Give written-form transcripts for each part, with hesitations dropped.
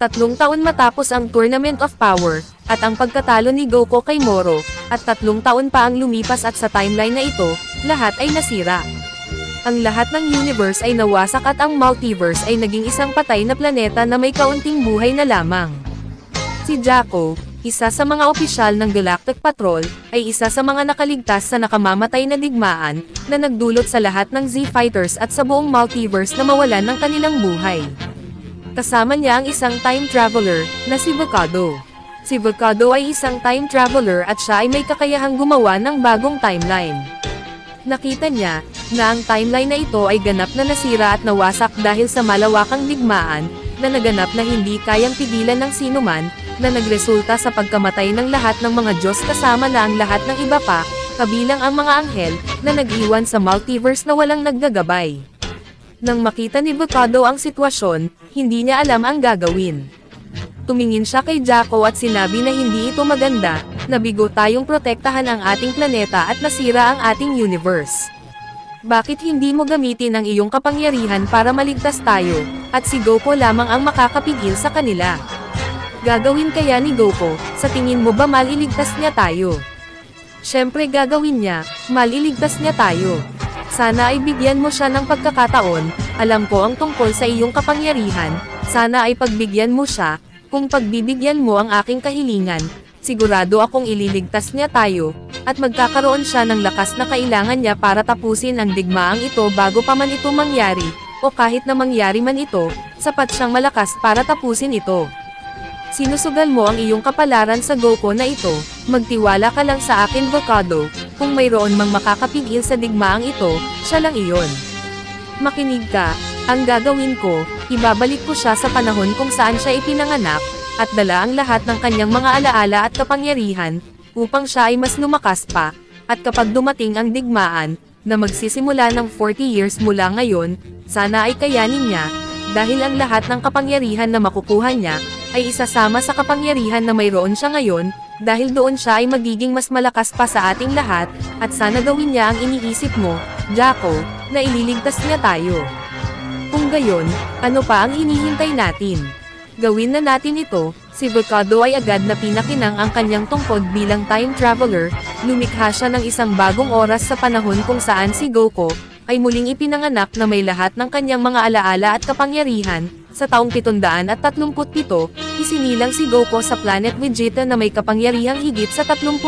3 taon matapos ang Tournament of Power, at ang pagkatalo ni Goku kay Moro, at 3 taon pa ang lumipas at sa timeline na ito, lahat ay nasira. Ang lahat ng universe ay nawasak at ang multiverse ay naging isang patay na planeta na may kaunting buhay na lamang. Si Jaco, isa sa mga opisyal ng Galactic Patrol, ay isa sa mga nakaligtas sa nakamamatay na digmaan, na nagdulot sa lahat ng Z-Fighters at sa buong multiverse na mawalan ng kanilang buhay. Kasama niya ang isang time traveler, na si Volcado. Si Volcado ay isang time traveler at siya ay may kakayahang gumawa ng bagong timeline. Nakita niya, na ang timeline na ito ay ganap na nasira at nawasak dahil sa malawakang digmaan, na naganap na hindi kayang pigilan ng sinuman, na nagresulta sa pagkamatay ng lahat ng mga Diyos kasama na ang lahat ng iba pa, kabilang ang mga anghel, na nag-iwan sa multiverse na walang naggagabay. Nang makita ni Volcado ang sitwasyon, hindi niya alam ang gagawin. Tumingin siya kay Jaco at sinabi na hindi ito maganda, na bigo tayong protektahan ang ating planeta at nasira ang ating universe. Bakit hindi mo gamitin ang iyong kapangyarihan para maligtas tayo, at si Goku lamang ang makakapigil sa kanila? Gagawin kaya ni Goku, sa tingin mo ba maliligtas niya tayo? Siyempre gagawin niya, maliligtas niya tayo. Sana ay bigyan mo siya ng pagkakataon, alam ko ang tungkol sa iyong kapangyarihan, sana ay pagbigyan mo siya, kung pagbibigyan mo ang aking kahilingan, sigurado akong ililigtas niya tayo, at magkakaroon siya ng lakas na kailangan niya para tapusin ang digmaang ito bago pa man ito mangyari, o kahit na mangyari man ito, sapat siyang malakas para tapusin ito. Sinusugal mo ang iyong kapalaran sa Goku na ito, magtiwala ka lang sa akin Volcado, kung mayroon mang makakapigil sa digmaang ito, siya lang iyon. Makinig ka, ang gagawin ko, ibabalik ko siya sa panahon kung saan siya ipinanganak, at dala ang lahat ng kanyang mga alaala at kapangyarihan, upang siya ay mas lumakas pa, at kapag dumating ang digmaan, na magsisimula ng 40 years mula ngayon, sana ay kayanin niya, dahil ang lahat ng kapangyarihan na makukuha niya, ay isasama sa kapangyarihan na mayroon siya ngayon, dahil doon siya ay magiging mas malakas pa sa ating lahat, at sana gawin niya ang iniisip mo, Jaco, na ililigtas niya tayo. Kung gayon, ano pa ang hinihintay natin? Gawin na natin ito. Si Volcado ay agad na pinakinang ang kanyang tungkod bilang time traveler, lumikha siya ng isang bagong oras sa panahon kung saan si Goku, ay muling ipinanganak na may lahat ng kanyang mga alaala at kapangyarihan. Sa taong 737, isinilang si Goku sa planet Vegeta na may kapangyarihang higit sa 30,000.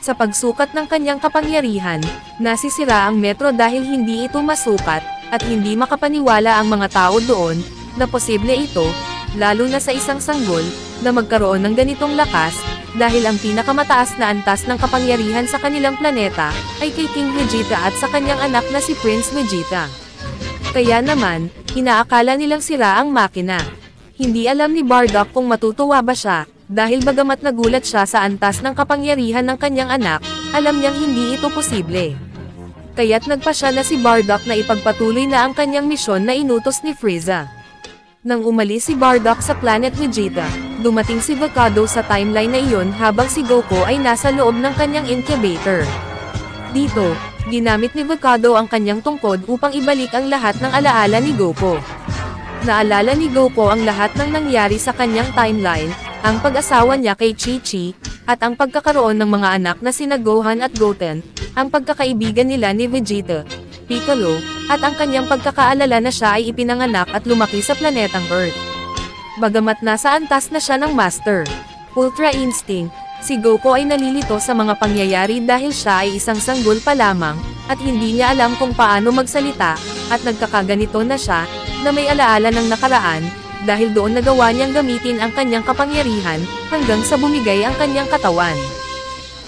Sa pagsukat ng kanyang kapangyarihan, nasisira ang metro dahil hindi ito masukat, at hindi makapaniwala ang mga tao doon, na posible ito, lalo na sa isang sanggol, na magkaroon ng ganitong lakas, dahil ang pinakamataas na antas ng kapangyarihan sa kanilang planeta, ay kay King Vegeta at sa kanyang anak na si Prince Vegeta. Kaya naman, inaakala nilang sira ang makina. Hindi alam ni Bardock kung matutuwa ba siya, dahil bagamat nagulat siya sa antas ng kapangyarihan ng kanyang anak, alam niyang hindi ito posible. Kaya't nagpa siya na si Bardock na ipagpatuloy na ang kanyang misyon na inutos ni Frieza. Nang umalis si Bardock sa planet Vegeta, dumating si Volcado sa timeline na iyon habang si Goku ay nasa loob ng kanyang incubator. Dito, ginamit ni Volcado ang kanyang tungkod upang ibalik ang lahat ng alaala ni Goku. Naalala ni Goku ang lahat ng nangyari sa kanyang timeline, ang pag-asawa niya kay Chi-Chi, at ang pagkakaroon ng mga anak na sina Gohan at Goten, ang pagkakaibigan nila ni Vegeta, Piccolo, at ang kanyang pagkakaalala na siya ay ipinanganak at lumaki sa planetang Earth. Bagamat nasa antas na siya ng Master Ultra Instinct, si Goku ay nalilito sa mga pangyayari dahil siya ay isang sanggol pa lamang, at hindi niya alam kung paano magsalita, at nagkakaganito na siya, na may alaala ng nakaraan, dahil doon nagawa niyang gamitin ang kanyang kapangyarihan, hanggang sa bumigay ang kanyang katawan.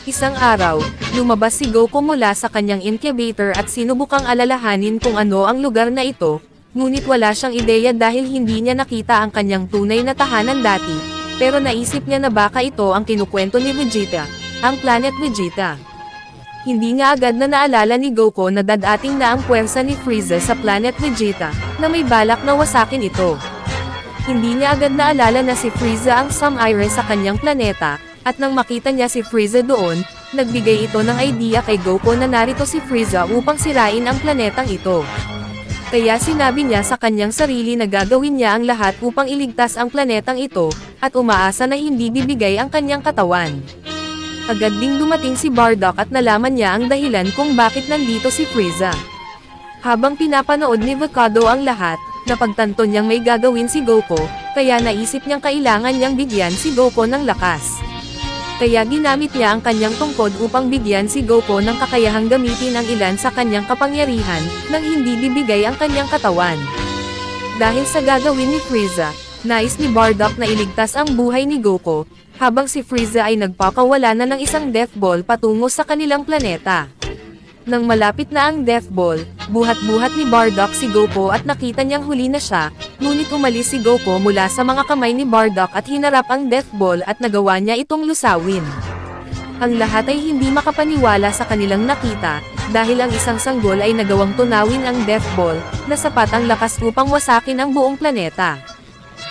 Isang araw, lumabas si Goku mula sa kanyang incubator at sinubukang alalahanin kung ano ang lugar na ito, ngunit wala siyang ideya dahil hindi niya nakita ang kanyang tunay na tahanan dati, pero naisip niya na baka ito ang kinukwento ni Vegeta, ang planet Vegeta. Hindi nga agad na naalala ni Goku na dadating na ang puwersa ni Frieza sa planet Vegeta, na may balak na wasakin ito. Hindi niya agad naalala na si Frieza ang Sum-Ire sa kanyang planeta, at nang makita niya si Frieza doon, nagbigay ito ng idea kay Goku na narito si Frieza upang sirain ang planetang ito. Kaya sinabi niya sa kanyang sarili na gagawin niya ang lahat upang iligtas ang planetang ito, at umaasa na hindi bibigay ang kanyang katawan. Agad ding dumating si Bardock at nalaman niya ang dahilan kung bakit nandito si Frieza. Habang pinapanood ni Volcado ang lahat, napagtanto niyang may gagawin si Goku, kaya naisip niyang kailangan niyang bigyan si Goku ng lakas. Kaya ginamit niya ang kanyang tungkod upang bigyan si Goku ng kakayahang gamitin ang ilan sa kanyang kapangyarihan, nang hindi bibigay ang kanyang katawan. Dahil sa gagawin ni Frieza, nais ni Bardock na iligtas ang buhay ni Goku, habang si Frieza ay nagpapawala na ng isang Death Ball patungo sa kanilang planeta. Nang malapit na ang Death Ball, buhat-buhat ni Bardock si Goku at nakita niyang huli na siya, ngunit umalis si Goku mula sa mga kamay ni Bardock at hinarap ang Death Ball at nagawa niya itong lusawin. Ang lahat ay hindi makapaniwala sa kanilang nakita, dahil ang isang sanggol ay nagawang tunawin ang Death Ball, na sapat ang lakas upang wasakin ang buong planeta.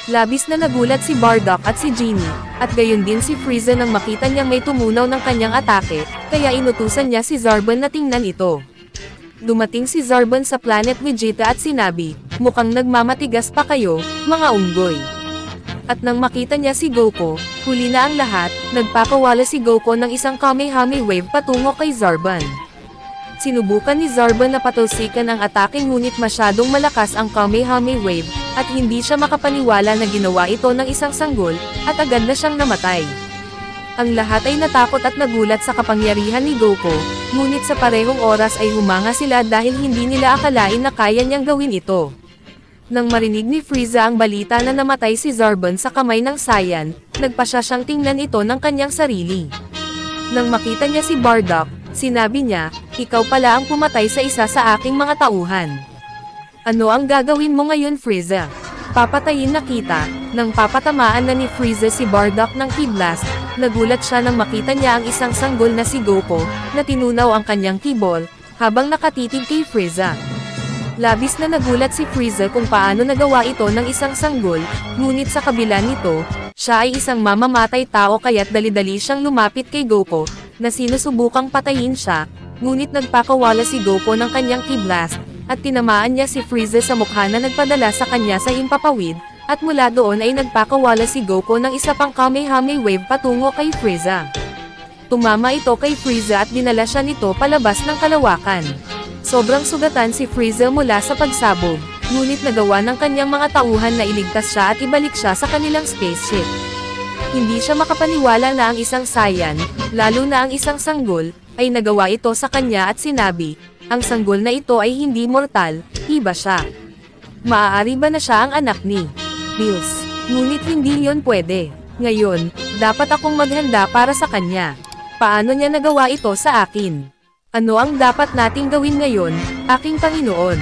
Labis na nagulat si Bardock at si Genie, at gayon din si Frieza nang makita niyang may tumunaw ng kanyang atake, kaya inutusan niya si Zarbon na tingnan ito. Dumating si Zarbon sa planet Vegeta at sinabi, "Mukhang nagmamatigas pa kayo, mga unggoy." At nang makita niya si Goku, huli na ang lahat, nagpapawala si Goku ng isang Kamehameha Wave patungo kay Zarbon. Sinubukan ni Zarbon na patulsikan ang atake ngunit masyadong malakas ang Kamehameha Wave, at hindi siya makapaniwala na ginawa ito ng isang sanggol, at agad na siyang namatay. Ang lahat ay natakot at nagulat sa kapangyarihan ni Goku, ngunit sa parehong oras ay humanga sila dahil hindi nila akalain na kaya niyang gawin ito. Nang marinig ni Frieza ang balita na namatay si Zarbon sa kamay ng Saiyan, nagpasya siyang tingnan ito ng kanyang sarili. Nang makita niya si Bardock, sinabi niya, "Ikaw pala ang pumatay sa isa sa aking mga tauhan. Ano ang gagawin mo ngayon, Frieza? Papatayin na kita." Nang papatamaan na ni Frieza si Bardock ng Ki Blast, nagulat siya nang makita niya ang isang sanggol na si Goku, na tinunaw ang kanyang Ki Ball, habang nakatitig kay Frieza. Labis na nagulat si Frieza kung paano nagawa ito ng isang sanggol, ngunit sa kabila nito, siya ay isang mamamatay tao kaya't dali-dali siyang lumapit kay Goku, na sinusubukang patayin siya, ngunit nagpakawala si Goku ng kanyang Ki Blast, at tinamaan niya si Frieza sa mukha na nagpadala sa kanya sa himpapawid, at mula doon ay nagpakawala si Goku ng isa pang Kamehameha Wave patungo kay Frieza. Tumama ito kay Frieza at dinala siya nito palabas ng kalawakan. Sobrang sugatan si Frieza mula sa pagsabog, ngunit nagawa ng kanyang mga tauhan na iligtas siya at ibalik siya sa kanilang spaceship. Hindi siya makapaniwala na ang isang Saiyan, lalo na ang isang sanggol, ay nagawa ito sa kanya at sinabi, "Ang sanggol na ito ay hindi mortal, iba siya. Maaari ba na siya ang anak ni Bills? Ngunit hindi yon pwede. Ngayon, dapat akong maghanda para sa kanya. Paano niya nagawa ito sa akin? Ano ang dapat nating gawin ngayon, aking Panginoon?"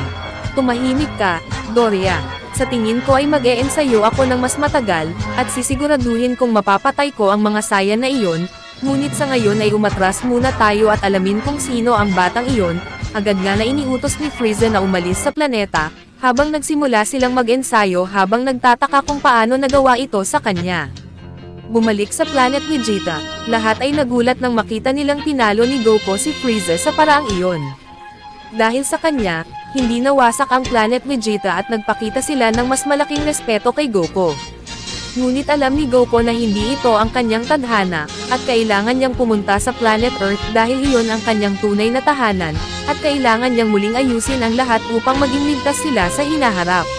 Tumahimik ka, Doria. Sa tingin ko ay mag-e-ensayo ako ng mas matagal, at sisiguraduhin kong mapapatay ko ang mga Saiyan na iyon, ngunit sa ngayon ay umatras muna tayo at alamin kung sino ang batang iyon. Agad nga na iniutos ni Frieza na umalis sa planeta, habang nagsimula silang mag-ensayo habang nagtataka kung paano nagawa ito sa kanya. Bumalik sa planet Vegeta, lahat ay nagulat nang makita nilang pinalo ni Goku si Frieza sa paraang iyon. Dahil sa kanya, hindi nawasak ang planet Vegeta at nagpakita sila ng mas malaking respeto kay Goku. Ngunit alam ni Goku na hindi ito ang kanyang tadhana, at kailangan niyang pumunta sa planet Earth dahil iyon ang kanyang tunay na tahanan, at kailangan niyang muling ayusin ang lahat upang maging ligtas sila sa hinaharap.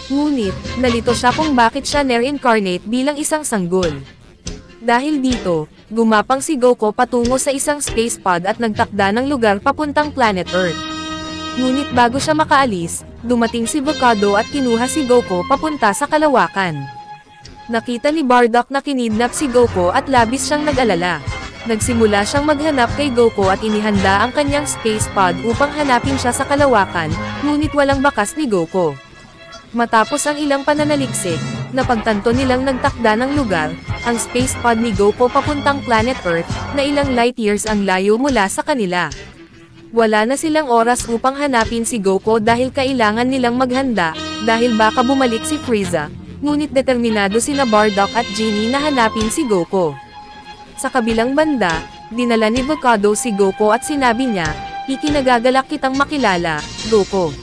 Ngunit, nalito siya kung bakit siya na-reincarnate bilang isang sanggol. Dahil dito, gumapang si Goku patungo sa isang space pod at nagtakda ng lugar papuntang planet Earth. Ngunit bago siya makaalis, dumating si Volcado at kinuha si Goku papunta sa kalawakan. Nakita ni Bardock na kinidnap si Goku at labis siyang nag-alala. Nagsimula siyang maghanap kay Goku at inihanda ang kanyang space pod upang hanapin siya sa kalawakan, ngunit walang bakas ni Goku. Matapos ang ilang pananaliksik, napagtanto nilang nagtakda ng lugar, ang space pod ni Goku papuntang planet Earth, na ilang light years ang layo mula sa kanila. Wala na silang oras upang hanapin si Goku dahil kailangan nilang maghanda, dahil baka bumalik si Frieza, ngunit determinado sina Bardock at Genie na hanapin si Goku. Sa kabilang banda, dinala ni Volcado si Goku at sinabi niya, "Ikinagagalak kitang makilala, Goku.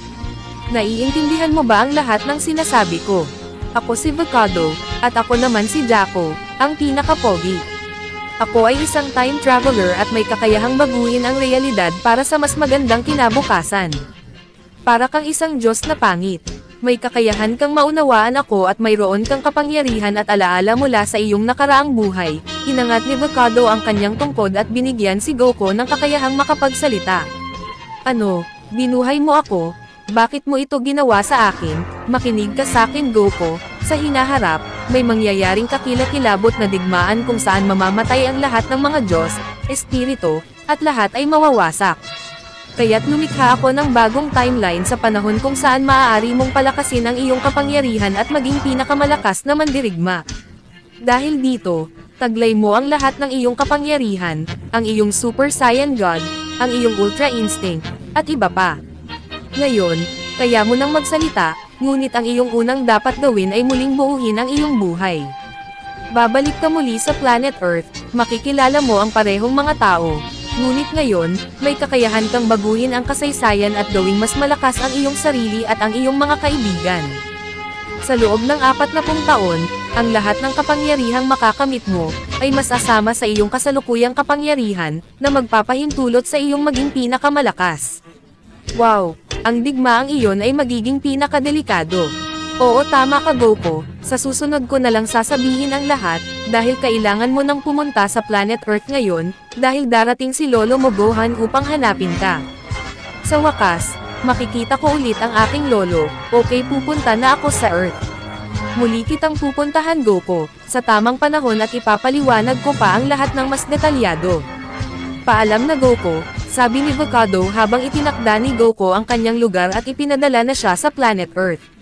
Naiintindihan mo ba ang lahat ng sinasabi ko? Ako si Vocado, at ako naman si Jaco, ang pinaka-pogi. Ako ay isang time traveler at may kakayahang baguhin ang realidad para sa mas magandang kinabukasan. Para kang isang Diyos na pangit. May kakayahan kang maunawaan ako at mayroon kang kapangyarihan at alaala mula sa iyong nakaraang buhay. Hinangat ni Vocado ang kanyang tungkod at binigyan si Goku ng kakayahang makapagsalita. Ano, binuhay mo ako? Bakit mo ito ginawa sa akin? Makinig ka sa akin, Goku. Sa hinaharap, may mangyayaring kakilakilabot na digmaan kung saan mamamatay ang lahat ng mga Diyos, Espiritu, at lahat ay mawawasak. Kaya't lumikha ako ng bagong timeline sa panahon kung saan maaari mong palakasin ang iyong kapangyarihan at maging pinakamalakas na mandirigma. Dahil dito, taglay mo ang lahat ng iyong kapangyarihan, ang iyong Super Saiyan God, ang iyong Ultra Instinct, at iba pa. Ngayon, kaya mo nang magsalita, ngunit ang iyong unang dapat gawin ay muling buuhin ang iyong buhay. Babalik ka muli sa planet Earth, makikilala mo ang parehong mga tao. Ngunit ngayon, may kakayahan kang baguhin ang kasaysayan at gawing mas malakas ang iyong sarili at ang iyong mga kaibigan. Sa loob ng 40 taon, ang lahat ng kapangyarihang makakamit mo, ay masasama sa iyong kasalukuyang kapangyarihan, na magpapahintulot sa iyong maging pinakamalakas. Wow! Ang digmaang iyon ay magiging pinakadelikado. Oo, tama ka, Goku. Sa susunod ko na lang sasabihin ang lahat, dahil kailangan mo nang pumunta sa planet Earth ngayon, dahil darating si Lolo mo Gohan upang hanapin ka. Sa wakas, makikita ko ulit ang aking lolo. Okay, pupunta na ako sa Earth. Muli kitang pupuntahan, Goku, sa tamang panahon at ipapaliwanag ko pa ang lahat ng mas detalyado. Paalam na, Goku, sabi ni Vocado habang itinakda ni Goku ang kanyang lugar at ipinadala na siya sa planet Earth.